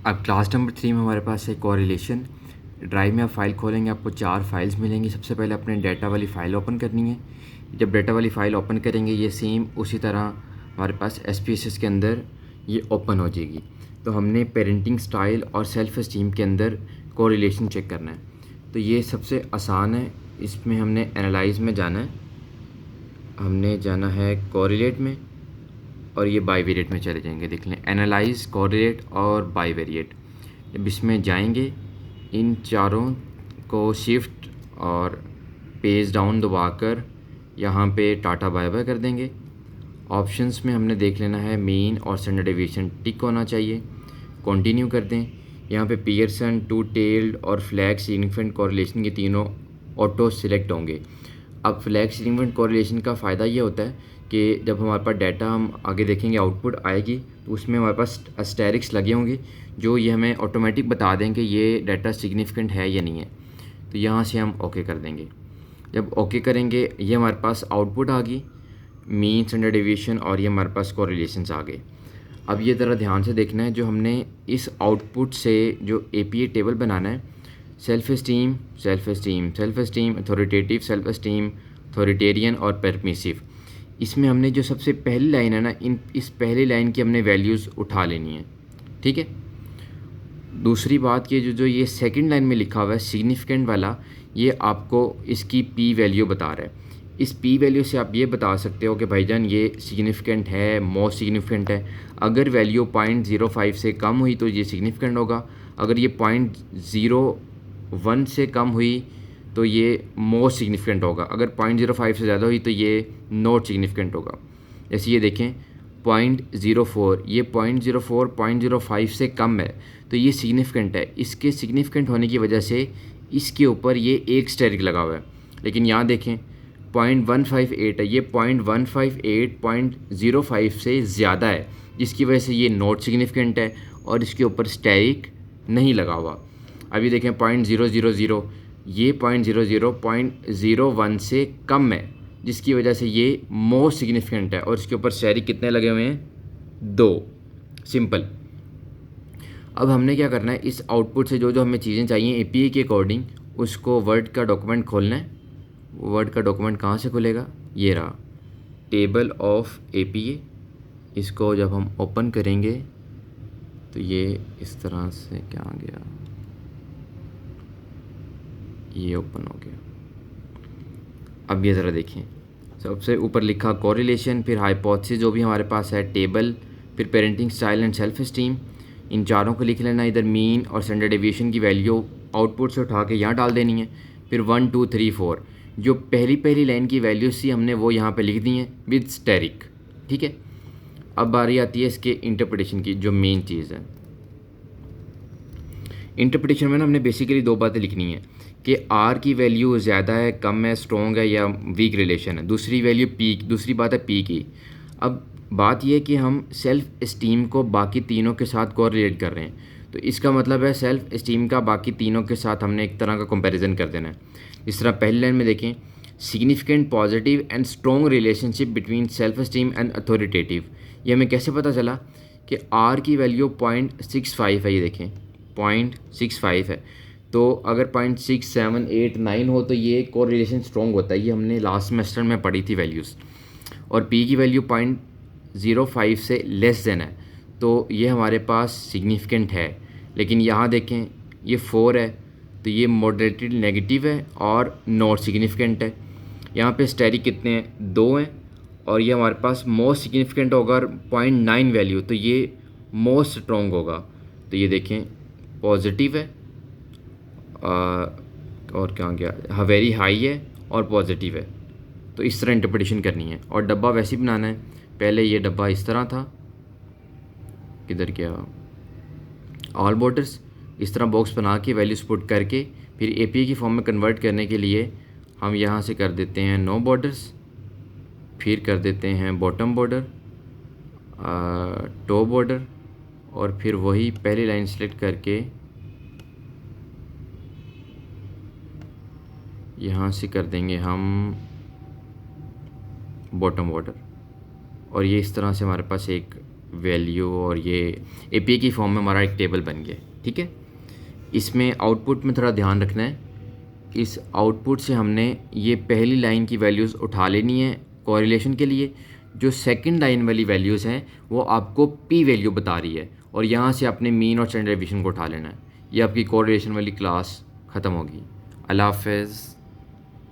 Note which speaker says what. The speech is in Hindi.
Speaker 1: अब क्लास नंबर 3 में हमारे पास है कोरिलेशन। ड्राइव में आप फाइल खोलेंगे, आपको 4 फाइल्स मिलेंगी। सबसे पहले अपने डाटा वाली फ़ाइल ओपन करनी है। जब डाटा वाली फ़ाइल ओपन करेंगे, ये सेम उसी तरह हमारे पास SPSS के अंदर ये ओपन हो जाएगी। तो हमने पेरेंटिंग स्टाइल और सेल्फ एस्टीम के अंदर कोरिलेशन चेक करना है। तो ये सबसे आसान है। इसमें हमने एनालाइज में जाना है, हमने जाना है कोरिलेट में, और ये बाईवेरिएट में चले जाएंगे। देख लें, एनालाइज, कोरिलेट और बाईवेरिएट। जब इसमें जाएंगे, इन चारों को शिफ्ट और पेज डाउन दबाकर यहाँ पे टाटा बाय बाय कर देंगे। ऑप्शंस में हमने देख लेना है मीन और स्टैंडर्ड डेविएशन टिक होना चाहिए। कंटिन्यू कर दें। यहाँ पे पियर्सन, टू टेल्ड और फ्लैग सिग्निफिकेंट कोरिलेशन के तीनों ऑटो सिलेक्ट होंगे। अब फ्लैग सिग्निफिकेंट कोरिलेशन का फ़ायदा ये होता है कि जब हमारे पास डाटा हम आगे देखेंगे, आउटपुट आएगी, तो उसमें हमारे पास एस्टेरिक्स लगे होंगे जो ये हमें ऑटोमेटिक बता दें कि ये डाटा सिग्निफिकेंट है या नहीं है। तो यहाँ से हम ओके कर देंगे। जब ओके करेंगे, ये हमारे पास आउटपुट आ गई, मीन, स्टैंडर्ड डेविएशन, और ये हमारे पास कोरिलेशंस आ गए। अब ये ज़रा ध्यान से देखना है, जो हमने इस आउटपुट से जो APA टेबल बनाना है, self esteem, self esteem, self esteem, authoritative, self esteem, authoritarian और परमिसिव। इसमें हमने जो सबसे पहली लाइन है ना, इस पहली लाइन की हमने वैल्यूज़ उठा लेनी है। ठीक है। दूसरी बात कि जो ये सेकंड लाइन में लिखा हुआ है सिग्निफिकेंट वाला, ये आपको इसकी P वैल्यू बता रहा है। इस P वैल्यू से आप ये बता सकते हो कि भाईजान ये सिग्निफिकेंट है, मोस्ट सिग्निफिकेंट है। अगर वैल्यू 0.05 से कम हुई तो ये सिग्निफिकेंट होगा। अगर ये 0.01 से कम हुई तो ये मोस्ट सिग्निफिकेंट होगा। अगर 0.05 से ज़्यादा हुई तो ये नॉट सिग्निफिकेंट होगा। जैसे ये देखें 0.04, ये 0.04 0.05 से कम है तो ये सिग्निफिकेंट है। इसके सिग्निफिकेंट होने की वजह से इसके ऊपर ये एक स्टेरिक लगा हुआ है। लेकिन यहाँ देखें 0.158 है, ये 0.158 0.05 से ज़्यादा है, जिसकी वजह से ये नॉट सिग्निफिकेंट है और इसके ऊपर स्टेरिक नहीं लगा हुआ। अभी देखें 0.000, ये 0.00 से कम है, जिसकी वजह से ये मोस्ट सिग्निफिकेंट है और इसके ऊपर स्टेरिक कितने लगे हुए हैं? 2। सिंपल। अब हमने क्या करना है, इस आउटपुट से जो जो हमें चीज़ें चाहिए APA के अकॉर्डिंग, उसको वर्ड का डॉक्यूमेंट खोलना है। वर्ड का डॉक्यूमेंट कहाँ से खुलेगा? ये रहा, टेबल ऑफ APA। इसको जब हम ओपन करेंगे तो ये इस तरह से क्या आ गया, ये ओपन हो गया। अब ये ज़रा देखें, सबसे ऊपर लिखा कोरिलेशन, फिर हाइपोथेसिस जो भी हमारे पास है, टेबल, फिर parenting style and self esteem. इन चारों को लिख लेना। इधर मीन और स्टैंडर्ड डेविएशन की वैल्यू आउटपुट से उठा के यहाँ डाल देनी है। फिर 1 2 3 4 जो पहली लाइन की वैल्यूज थी हमने वो यहाँ पे लिख दी हैं विद स्टेरिक। ठीक है। अब बारी आती है इसके इंटरप्रिटेशन की, जो मेन चीज़ है। इंटरप्रिटेशन में ना हमने बेसिकली 2 बातें लिखनी है कि R की वैल्यू ज़्यादा है, कम है, स्ट्रॉन्ग है या वीक रिलेशन है। दूसरी वैल्यू P, दूसरी बात है P की। अब बात यह है कि हम सेल्फ एस्टीम को बाकी तीनों के साथ कोरिलेट कर रहे हैं, तो इसका मतलब है सेल्फ एस्टीम का बाकी तीनों के साथ हमने एक तरह का कंपैरिजन कर देना है। इस तरह पहली लाइन में देखें, significant positive and strong relationship between self esteem and authoritative. ये हमें कैसे पता चला कि R की वैल्यू 0.65 है। ये देखें 0.65 है, तो अगर 0.6 7 8 9 हो तो ये कोरिलेशन स्ट्रॉन्ग होता है। ये हमने लास्ट सेमेस्टर में पढ़ी थी वैल्यूज़। और P की वैल्यू 0.05 से लेस देन है, तो ये हमारे पास सिग्निफिकेंट है। लेकिन यहाँ देखें ये 4 है, तो ये मॉडरेटेड नेगेटिव है और नॉट सिग्निफिकेंट है। यहाँ पे स्टेरिक कितने हैं? 2 हैं। और ये हमारे पास मोस्ट सिग्निफिकेंट होगा, और 0.9 वैल्यू, तो ये मोस्ट स्ट्रॉन्ग होगा। तो ये देखें पॉजिटिव है और क्या गया, हाँ वेरी हाई है और पॉजिटिव है। तो इस तरह इंटरप्रिटेशन करनी है। और डब्बा वैसे ही बनाना है। पहले ये डब्बा इस तरह था, किधर गया, ऑल बॉर्डर्स। इस तरह बॉक्स बना के वैल्यूज पुट करके फिर APA की फॉर्म में कन्वर्ट करने के लिए हम यहाँ से कर देते हैं नो बॉर्डर्स, फिर कर देते हैं बॉटम बॉर्डर, टॉप बॉर्डर, और फिर वही पहली लाइन सेलेक्ट करके यहाँ से कर देंगे हम बॉटम बॉर्डर। और ये इस तरह से हमारे पास एक वैल्यू और ये एपीआई की फॉर्म में हमारा एक टेबल बन गया, ठीक है। इसमें आउटपुट में थोड़ा ध्यान रखना है, इस आउटपुट से हमने ये पहली लाइन की वैल्यूज़ उठा लेनी है कोरिलेशन के लिए। जो सेकंड लाइन वाली वैल्यूज़ हैं वो आपको पी वैल्यू बता रही है, और यहाँ से आपने मीन और स्टैंडर्ड डेविएशन को उठा लेना है। ये आपकी कोरिलेशन वाली क्लास ख़त्म होगी। अल्लाह हाफ़िज़।